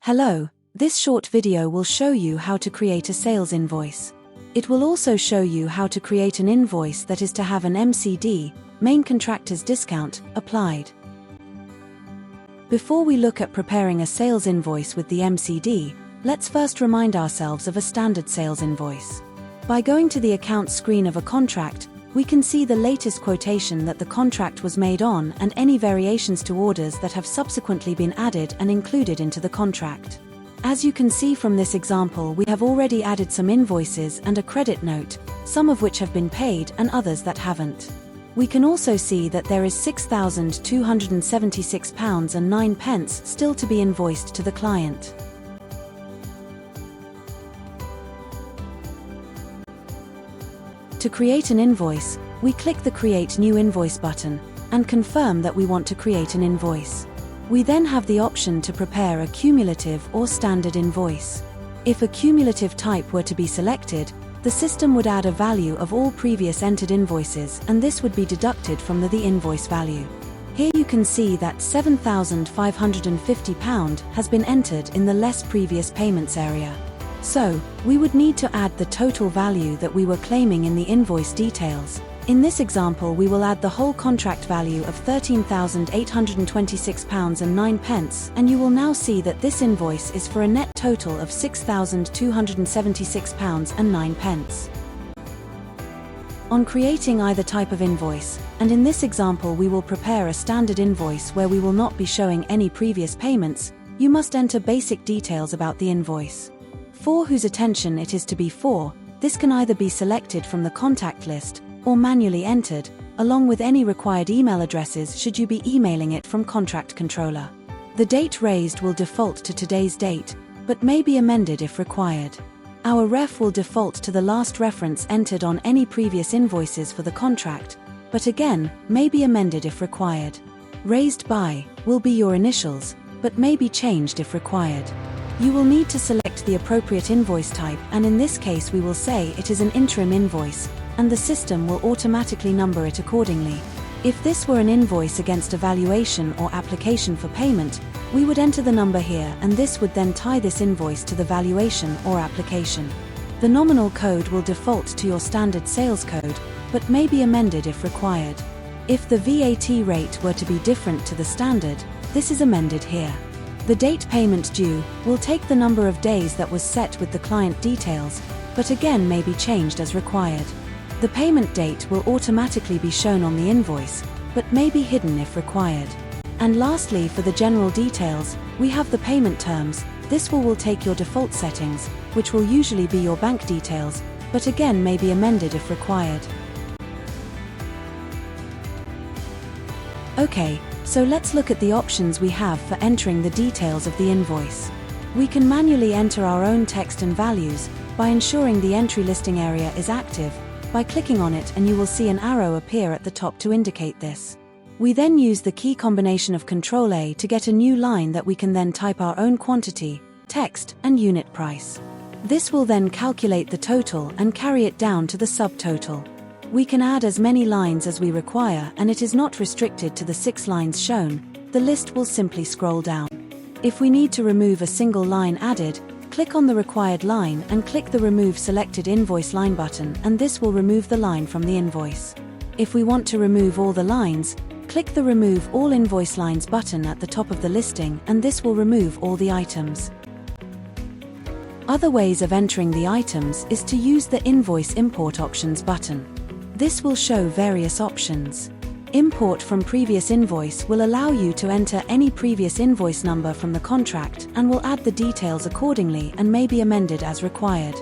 Hello, this short video will show you how to create a sales invoice. It will also show you how to create an invoice that is to have an MCD, main contractor's discount, applied. Before we look at preparing a sales invoice with the MCD, let's first remind ourselves of a standard sales invoice. By going to the account screen of a contract, we can see the latest quotation that the contract was made on and any variations to orders that have subsequently been added and included into the contract. As you can see from this example, we have already added some invoices and a credit note, some of which have been paid and others that haven't. We can also see that there is £6,276.09 still to be invoiced to the client. To create an invoice, we click the Create New Invoice button and confirm that we want to create an invoice. We then have the option to prepare a cumulative or standard invoice. If a cumulative type were to be selected, the system would add a value of all previous entered invoices, and this would be deducted from the invoice value. Here you can see that £7,550 has been entered in the less previous payments area. So, we would need to add the total value that we were claiming in the invoice details. In this example, we will add the whole contract value of £13,826.09, and you will now see that this invoice is for a net total of £6,276.09. On creating either type of invoice, and in this example we will prepare a standard invoice where we will not be showing any previous payments, you must enter basic details about the invoice. For whose attention it is to be for, this can either be selected from the contact list or manually entered, along with any required email addresses should you be emailing it from Contract Controller. The date raised will default to today's date, but may be amended if required. Our ref will default to the last reference entered on any previous invoices for the contract, but again, may be amended if required. Raised by will be your initials, but may be changed if required. You will need to select the appropriate invoice type, and in this case we will say it is an interim invoice, and the system will automatically number it accordingly. If this were an invoice against a valuation or application for payment, we would enter the number here, and this would then tie this invoice to the valuation or application. The nominal code will default to your standard sales code, but may be amended if required. If the VAT rate were to be different to the standard, this is amended here. The date payment due will take the number of days that was set with the client details, but again may be changed as required. The payment date will automatically be shown on the invoice, but may be hidden if required. And lastly, for the general details, we have the payment terms. This will take your default settings, which will usually be your bank details, but again may be amended if required. Okay, so let's look at the options we have for entering the details of the invoice. We can manually enter our own text and values by ensuring the entry listing area is active, by clicking on it, and you will see an arrow appear at the top to indicate this. We then use the key combination of Ctrl+A to get a new line that we can then type our own quantity, text, and unit price. This will then calculate the total and carry it down to the subtotal. We can add as many lines as we require, and it is not restricted to the 6 lines shown. The list will simply scroll down. If we need to remove a single line added, click on the required line and click the Remove Selected Invoice Line button, and this will remove the line from the invoice. If we want to remove all the lines, click the Remove All Invoice Lines button at the top of the listing, and this will remove all the items. Other ways of entering the items is to use the Invoice Import Options button. This will show various options. Import from previous invoice will allow you to enter any previous invoice number from the contract and will add the details accordingly and may be amended as required.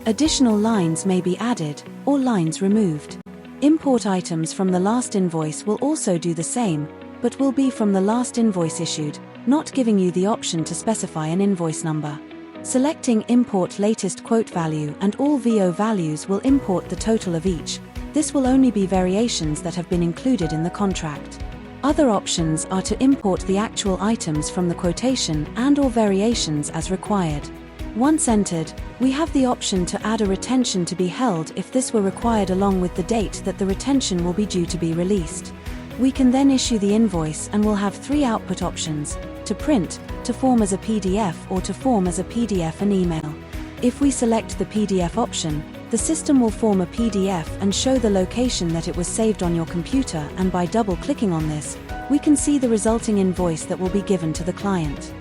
Additional lines may be added, or lines removed. Import items from the last invoice will also do the same, but will be from the last invoice issued, not giving you the option to specify an invoice number. Selecting Import Latest Quote Value and all VO values will import the total of each. This will only be variations that have been included in the contract. Other options are to import the actual items from the quotation and/or variations as required. Once entered, we have the option to add a retention to be held if this were required along with the date that the retention will be due to be released. We can then issue the invoice and will have 3 output options: to print, to form as a PDF, or to form as a PDF and email. If we select the PDF option, the system will form a PDF and show the location that it was saved on your computer, and by double-clicking on this, we can see the resulting invoice that will be given to the client.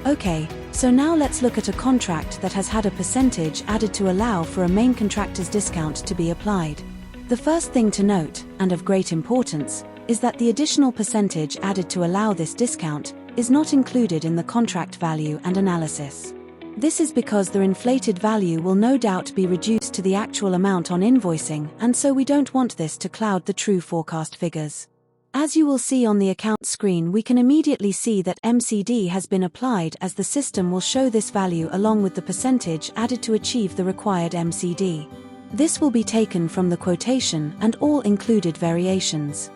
Okay, so now let's look at a contract that has had a percentage added to allow for a main contractor's discount to be applied. The first thing to note, and of great importance, is that the additional percentage added to allow this discount is not included in the contract value and analysis. This is because the inflated value will no doubt be reduced to the actual amount on invoicing, and so we don't want this to cloud the true forecast figures. As you will see on the account screen, we can immediately see that MCD has been applied, as the system will show this value along with the percentage added to achieve the required MCD. This will be taken from the quotation and all included variations.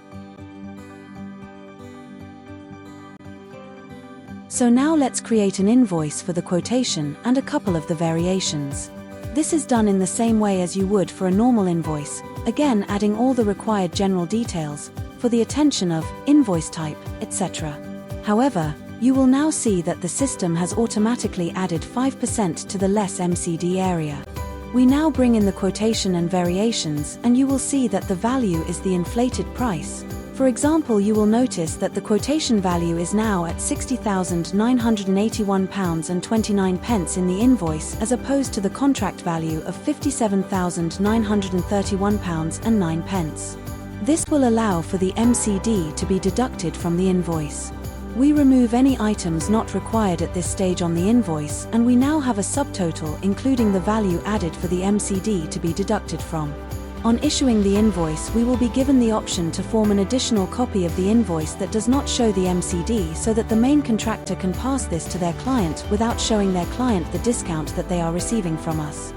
So now let's create an invoice for the quotation and a couple of the variations. This is done in the same way as you would for a normal invoice, again adding all the required general details for the attention of invoice type, etc. However, you will now see that the system has automatically added 5% to the less MCD area. We now bring in the quotation and variations, and you will see that the value is the inflated price. For example, you will notice that the quotation value is now at £60,981.29 in the invoice, as opposed to the contract value of £57,931.09. This will allow for the MCD to be deducted from the invoice. We remove any items not required at this stage on the invoice, and we now have a subtotal including the value added for the MCD to be deducted from. On issuing the invoice, we will be given the option to form an additional copy of the invoice that does not show the MCD, so that the main contractor can pass this to their client without showing their client the discount that they are receiving from us.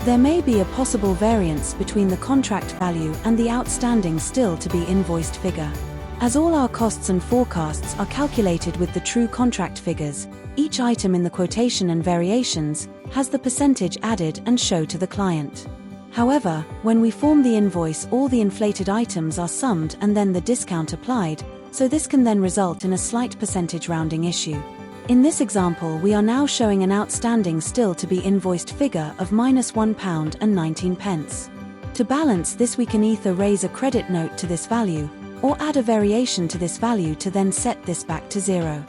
There may be a possible variance between the contract value and the outstanding still to be invoiced figure. As all our costs and forecasts are calculated with the true contract figures, each item in the quotation and variations has the percentage added and show to the client. However, when we form the invoice, all the inflated items are summed and then the discount applied, so this can then result in a slight percentage rounding issue. In this example, we are now showing an outstanding still to be invoiced figure of £-1.19. To balance this, we can either raise a credit note to this value, or add a variation to this value to then set this back to 0.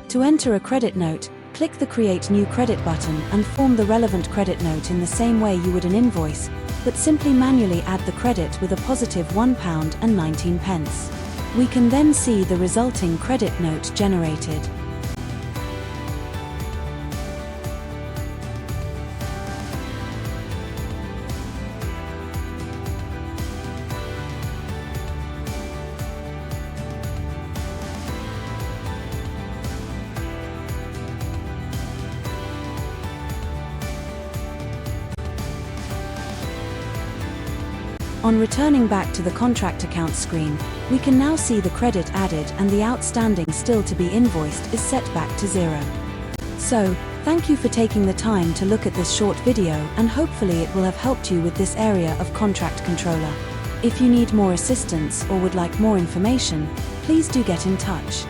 To enter a credit note, click the Create New Credit button and form the relevant credit note in the same way you would an invoice, but simply manually add the credit with a £1.19. We can then see the resulting credit note generated. On returning back to the contract account screen, we can now see the credit added and the outstanding still to be invoiced is set back to 0. So, thank you for taking the time to look at this short video, and hopefully it will have helped you with this area of Contract Controller. If you need more assistance or would like more information, please do get in touch.